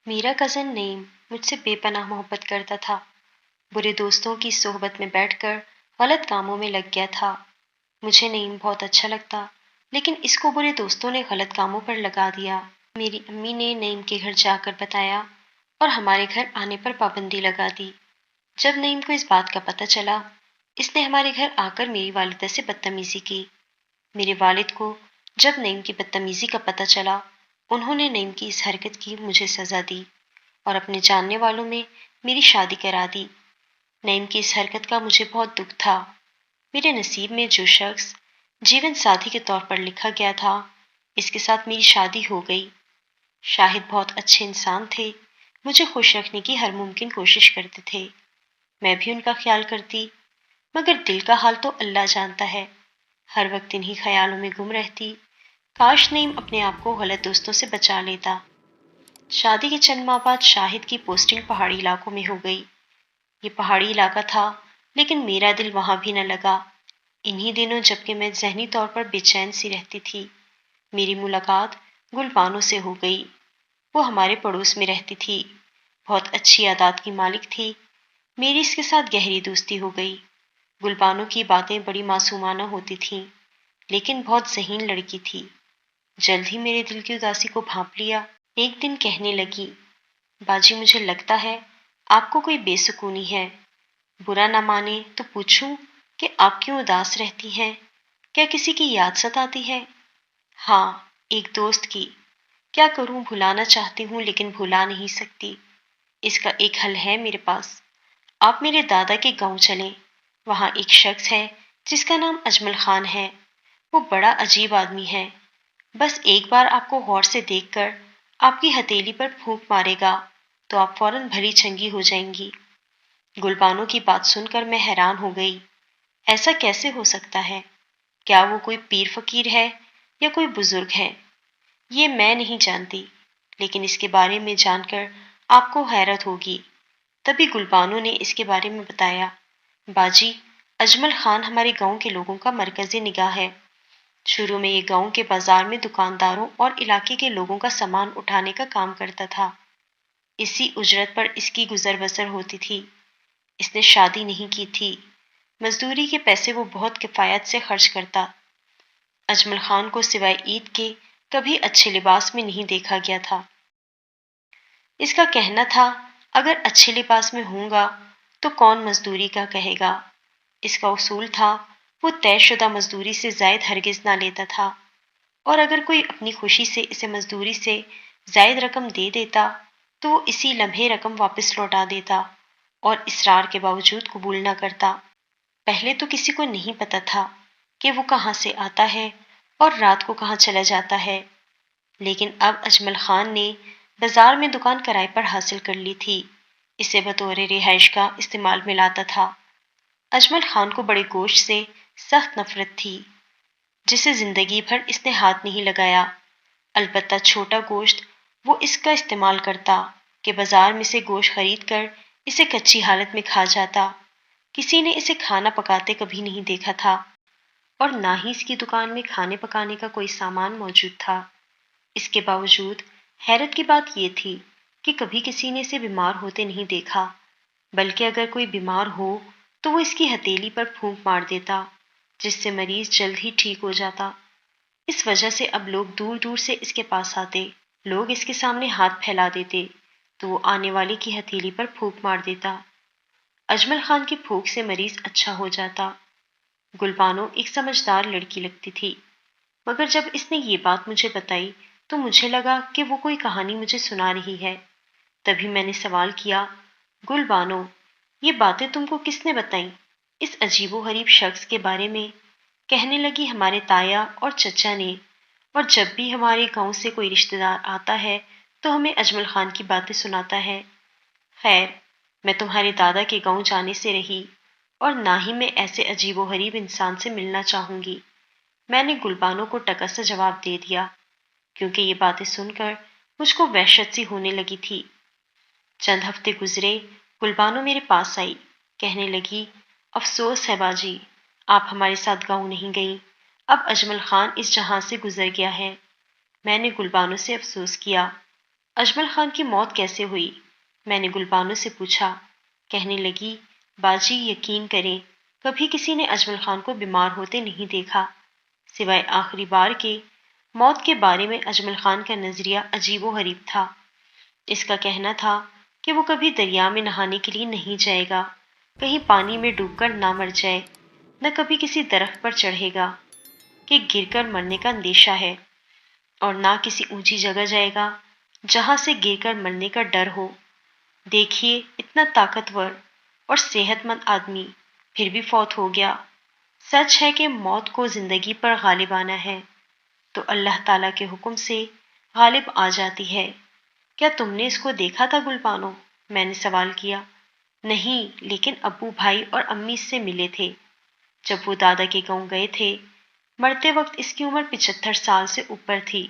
میرا کزن نعیم مجھ سے بے پناہ محبت کرتا تھا۔ برے دوستوں کی صحبت میں بیٹھ کر غلط کاموں میں لگ گیا تھا۔ مجھے نعیم بہت اچھا لگتا، لیکن اس کو برے دوستوں نے غلط کاموں پر لگا دیا۔ میری امی نے نعیم کے گھر جا کر بتایا اور ہمارے گھر آنے پر پابندی لگا دی۔ جب نعیم کو اس بات کا پتہ چلا، اس نے ہمارے گھر آ کر میری والدہ سے بدتمیزی کی۔ میرے والد کو جب نعیم کی بدتمیزی کا پتہ چلا، انہوں نے نعیم کی اس حرکت کی مجھے سزا دی اور اپنے جاننے والوں میں میری شادی کرا دی۔ نعیم کی اس حرکت کا مجھے بہت دکھ تھا۔ میرے نصیب میں جو شخص جیون ساتھی کے طور پر لکھا گیا تھا، اس کے ساتھ میری شادی ہو گئی۔ شاہد بہت اچھے انسان تھے، مجھے خوش رکھنے کی ہر ممکن کوشش کرتے تھے۔ میں بھی ان کا خیال کرتی، مگر دل کا حال تو اللہ جانتا ہے۔ ہر وقت انہی خیالوں میں گم رہتی۔ کاش نعیم اپنے آپ کو غلط دوستوں سے بچا لیتا۔ شادی کے چند ماہ بعد شاہد کی پوسٹنگ پہاڑی علاقوں میں ہو گئی۔ یہ پہاڑی علاقہ تھا، لیکن میرا دل وہاں بھی نہ لگا۔ انہی دنوں جبکہ میں ذہنی طور پر بے چین سی رہتی تھی، میری ملاقات گل بانو سے ہو گئی۔ وہ ہمارے پڑوس میں رہتی تھی، بہت اچھی عادات کی مالک تھی۔ میری اس کے ساتھ گہری دوستی ہو گئی۔ گل بانو کی باتیں بڑی معصومانہ ہوتی تھیں، لیکن بہت ذہین لڑکی تھی۔ جلد ہی میرے دل کی اداسی کو بھانپ لیا۔ ایک دن کہنے لگی، باجی مجھے لگتا ہے آپ کو کوئی بے سکونی ہے۔ برا نہ مانے تو پوچھوں کہ آپ کیوں اداس رہتی ہیں؟ کیا کسی کی یاد ستاتی ہے؟ ہاں، ایک دوست کی۔ کیا کروں، بھلانا چاہتی ہوں لیکن بھلا نہیں سکتی۔ اس کا ایک حل ہے میرے پاس۔ آپ میرے دادا کے گاؤں چلیں، وہاں ایک شخص ہے جس کا نام اجمل خان ہے۔ وہ بڑا عجیب آدمی ہے۔ بس ایک بار آپ کو غور سے دیکھ کر آپ کی ہتھیلی پر پھونک مارے گا تو آپ فوراً بھلی چنگی ہو جائیں گی۔ گل بانو کی بات سن کر میں حیران ہو گئی۔ ایسا کیسے ہو سکتا ہے؟ کیا وہ کوئی پیر فقیر ہے یا کوئی بزرگ ہے؟ یہ میں نہیں جانتی، لیکن اس کے بارے میں جان کر آپ کو حیرت ہوگی۔ تبھی گل بانو نے اس کے بارے میں بتایا۔ باجی، اجمل خان ہمارے گاؤں کے لوگوں کا مرکز نگاہ ہے۔ شروع میں یہ گاؤں کے بازار میں دکانداروں اور علاقے کے لوگوں کا سامان اٹھانے کا کام کرتا تھا۔ اسی اجرت پر اس کی گزر بسر ہوتی تھی۔ اس نے شادی نہیں کی تھی۔ مزدوری کے پیسے وہ بہت کفایت سے خرچ کرتا۔ اجمل خان کو سوائے عید کے کبھی اچھے لباس میں نہیں دیکھا گیا تھا۔ اس کا کہنا تھا، اگر اچھے لباس میں ہوں گا تو کون مزدوری کا کہے گا۔ اس کا اصول تھا، وہ طے شدہ مزدوری سے زائد ہرگز نہ لیتا تھا، اور اگر کوئی اپنی خوشی سے اسے مزدوری سے زائد رقم دے دیتا تو وہ اسی لمحے رقم واپس لوٹا دیتا اور اصرار کے باوجود قبول نہ کرتا۔ پہلے تو کسی کو نہیں پتا تھا کہ وہ کہاں سے آتا ہے اور رات کو کہاں چلا جاتا ہے، لیکن اب اجمل خان نے بازار میں دکان کرائے پر حاصل کر لی تھی۔ اسے بطور رہائش کا استعمال میں لاتا تھا۔ اجمل خان کو بڑے گوشت سے سخت نفرت تھی، جسے زندگی بھر اس نے ہاتھ نہیں لگایا۔ البتہ چھوٹا گوشت وہ اس کا استعمال کرتا کہ بازار میں سے گوشت خرید کر اسے کچی حالت میں کھا جاتا۔ کسی نے اسے کھانا پکاتے کبھی نہیں دیکھا تھا، اور نہ ہی اس کی دکان میں کھانے پکانے کا کوئی سامان موجود تھا۔ اس کے باوجود حیرت کی بات یہ تھی کہ کبھی کسی نے اسے بیمار ہوتے نہیں دیکھا، بلکہ اگر کوئی بیمار ہو تو وہ اس کی ہتھیلی پر پھونک مار دیتا، جس سے مریض جلد ہی ٹھیک ہو جاتا۔ اس وجہ سے اب لوگ دور دور سے اس کے پاس آتے۔ لوگ اس کے سامنے ہاتھ پھیلا دیتے تو وہ آنے والے کی ہتھیلی پر پھونک مار دیتا۔ اجمل خان کی پھونک سے مریض اچھا ہو جاتا۔ گل بانو ایک سمجھدار لڑکی لگتی تھی، مگر جب اس نے یہ بات مجھے بتائی تو مجھے لگا کہ وہ کوئی کہانی مجھے سنا رہی ہے۔ تبھی میں نے سوال کیا، گل بانو، یہ باتیں تم کو کس نے بتائیں، اس عجیب و غریب شخص کے بارے میں؟ کہنے لگی، ہمارے تایا اور چچا نے، اور جب بھی ہمارے گاؤں سے کوئی رشتہ دار آتا ہے تو ہمیں اجمل خان کی باتیں سناتا ہے۔ خیر، میں تمہارے دادا کے گاؤں جانے سے رہی، اور نہ ہی میں ایسے عجیب و غریب انسان سے ملنا چاہوں گی۔ میں نے گل بانو کو ٹکا سا جواب دے دیا، کیونکہ یہ باتیں سن کر مجھ کو وحشت سی ہونے لگی تھی۔ چند ہفتے گزرے، گل بانو میرے پاس آئی، کہنے لگی، افسوس ہے باجی، آپ ہمارے ساتھ گاؤں نہیں گئیں۔ اب اجمل خان اس جہاں سے گزر گیا ہے۔ میں نے گل بانو سے افسوس کیا۔ اجمل خان کی موت کیسے ہوئی؟ میں نے گلبانو سے پوچھا۔ کہنے لگی، باجی یقین کریں، کبھی کسی نے اجمل خان کو بیمار ہوتے نہیں دیکھا، سوائے آخری بار کے۔ موت کے بارے میں اجمل خان کا نظریہ عجیب و غریب تھا۔ اس کا کہنا تھا کہ وہ کبھی دریا میں نہانے کے لیے نہیں جائے گا، کہیں پانی میں ڈوب کر نہ مر جائے، نہ کبھی کسی درخت پر چڑھے گا کہ گر کر مرنے کا اندیشہ ہے، اور نہ کسی اونچی جگہ جائے گا جہاں سے گر کر مرنے کا ڈر ہو۔ دیکھیے، اتنا طاقتور اور صحت مند آدمی پھر بھی فوت ہو گیا۔ سچ ہے کہ موت کو زندگی پر غالب آنا ہے تو اللہ تعالیٰ کے حکم سے غالب آ جاتی ہے۔ کیا تم نے اس کو دیکھا تھا گلبانو؟ میں نے سوال کیا۔ نہیں، لیکن ابو، بھائی اور امی اس سے ملے تھے جب وہ دادا کے گاؤں گئے تھے۔ مرتے وقت اس کی عمر 75 سال سے اوپر تھی۔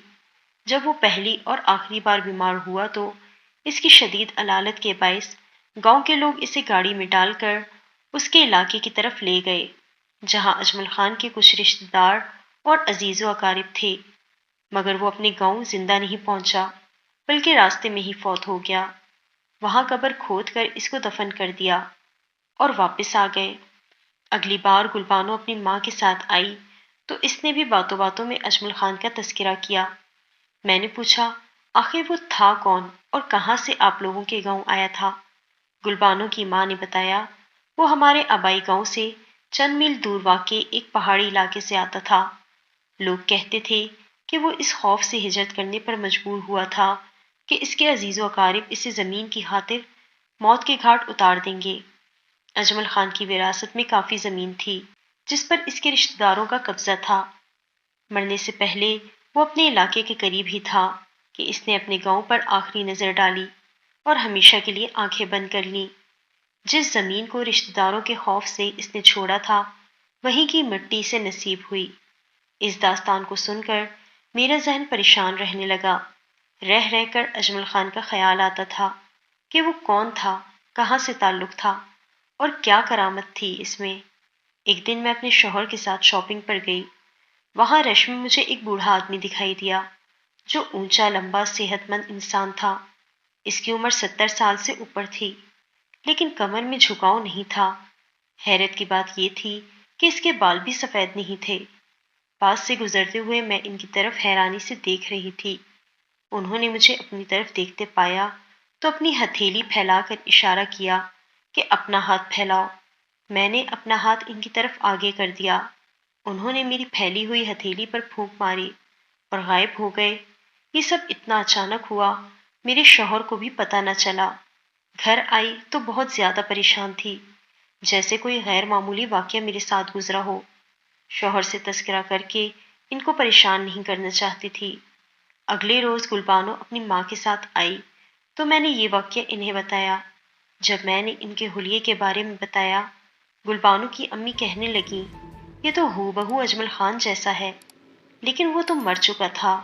جب وہ پہلی اور آخری بار بیمار ہوا تو اس کی شدید علالت کے باعث گاؤں کے لوگ اسے گاڑی میں ڈال کر اس کے علاقے کی طرف لے گئے جہاں اجمل خان کے کچھ رشتہ دار اور عزیز و اقارب تھے، مگر وہ اپنے گاؤں زندہ نہیں پہنچا بلکہ راستے میں ہی فوت ہو گیا۔ وہاں قبر کھود کر اس کو دفن کر دیا اور واپس آ گئے۔ اگلی بار گلبانو اپنی ماں کے ساتھ آئی تو اس نے بھی باتوں باتوں میں اجمل خان کا تذکرہ کیا۔ میں نے پوچھا، آخر وہ تھا کون اور کہاں سے آپ لوگوں کے گاؤں آیا تھا؟ گلبانو کی ماں نے بتایا، وہ ہمارے آبائی گاؤں سے چند میل دور واقع ایک پہاڑی علاقے سے آتا تھا۔ لوگ کہتے تھے کہ وہ اس خوف سے ہجرت کرنے پر مجبور ہوا تھا کہ اس کے عزیز و اقارب اسے زمین کی خاطر موت کے گھاٹ اتار دیں گے۔ اجمل خان کی وراثت میں کافی زمین تھی جس پر اس کے رشتہ داروں کا قبضہ تھا۔ مرنے سے پہلے وہ اپنے علاقے کے قریب ہی تھا کہ اس نے اپنے گاؤں پر آخری نظر ڈالی اور ہمیشہ کے لیے آنکھیں بند کر لیں۔ جس زمین کو رشتہ داروں کے خوف سے اس نے چھوڑا تھا، وہیں کی مٹی سے نصیب ہوئی۔ اس داستان کو سن کر میرا ذہن پریشان رہنے لگا۔ رہ رہ کر اجمل خان کا خیال آتا تھا کہ وہ کون تھا، کہاں سے تعلق تھا اور کیا کرامت تھی اس میں۔ ایک دن میں اپنے شوہر کے ساتھ شاپنگ پر گئی۔ وہاں رش میں مجھے ایک بوڑھا آدمی دکھائی دیا جو اونچا، لمبا، صحت مند انسان تھا۔ اس کی عمر 70 سال سے اوپر تھی، لیکن کمر میں جھکاؤ نہیں تھا۔ حیرت کی بات یہ تھی کہ اس کے بال بھی سفید نہیں تھے۔ پاس سے گزرتے ہوئے میں ان کی طرف حیرانی سے دیکھ رہی تھی۔ انہوں نے مجھے اپنی طرف دیکھتے پایا تو اپنی ہتھیلی پھیلا کر اشارہ کیا کہ اپنا ہاتھ پھیلاؤ۔ میں نے اپنا ہاتھ ان کی طرف آگے کر دیا۔ انہوں نے میری پھیلی ہوئی ہتھیلی پر پھونک ماری اور غائب ہو گئے۔ یہ سب اتنا اچانک ہوا، میرے شوہر کو بھی پتہ نہ چلا۔ گھر آئی تو بہت زیادہ پریشان تھی، جیسے کوئی غیر معمولی واقعہ میرے ساتھ گزرا ہو۔ شوہر سے تذکرہ کر کے ان کو پریشان نہیں کرنا چاہتی تھی۔ اگلے روز گلبانو اپنی ماں کے ساتھ آئی تو میں نے یہ واقعہ انہیں بتایا۔ جب میں نے ان کے حلیے کے بارے میں بتایا، گلبانو کی امی کہنے لگیں، یہ تو ہو بہو اجمل خان جیسا ہے، لیکن وہ تو مر چکا تھا،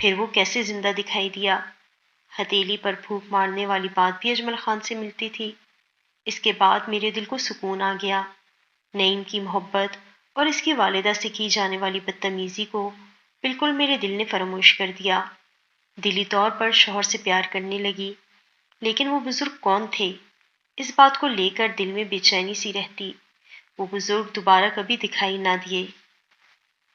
پھر وہ کیسے زندہ دکھائی دیا؟ ہتھیلی پر پھونک مارنے والی بات بھی اجمل خان سے ملتی تھی۔ اس کے بعد میرے دل کو سکون آ گیا۔ نعیم کی محبت اور اس کی والدہ سے کی جانے والی بدتمیزی کو بالکل میرے دل نے فراموش کر دیا۔ دلی طور پر شوہر سے پیار کرنے لگی، لیکن وہ بزرگ کون تھے؟ اس بات کو لے کر دل میں بے چینی سی رہتی۔ وہ بزرگ دوبارہ کبھی دکھائی نہ دیے۔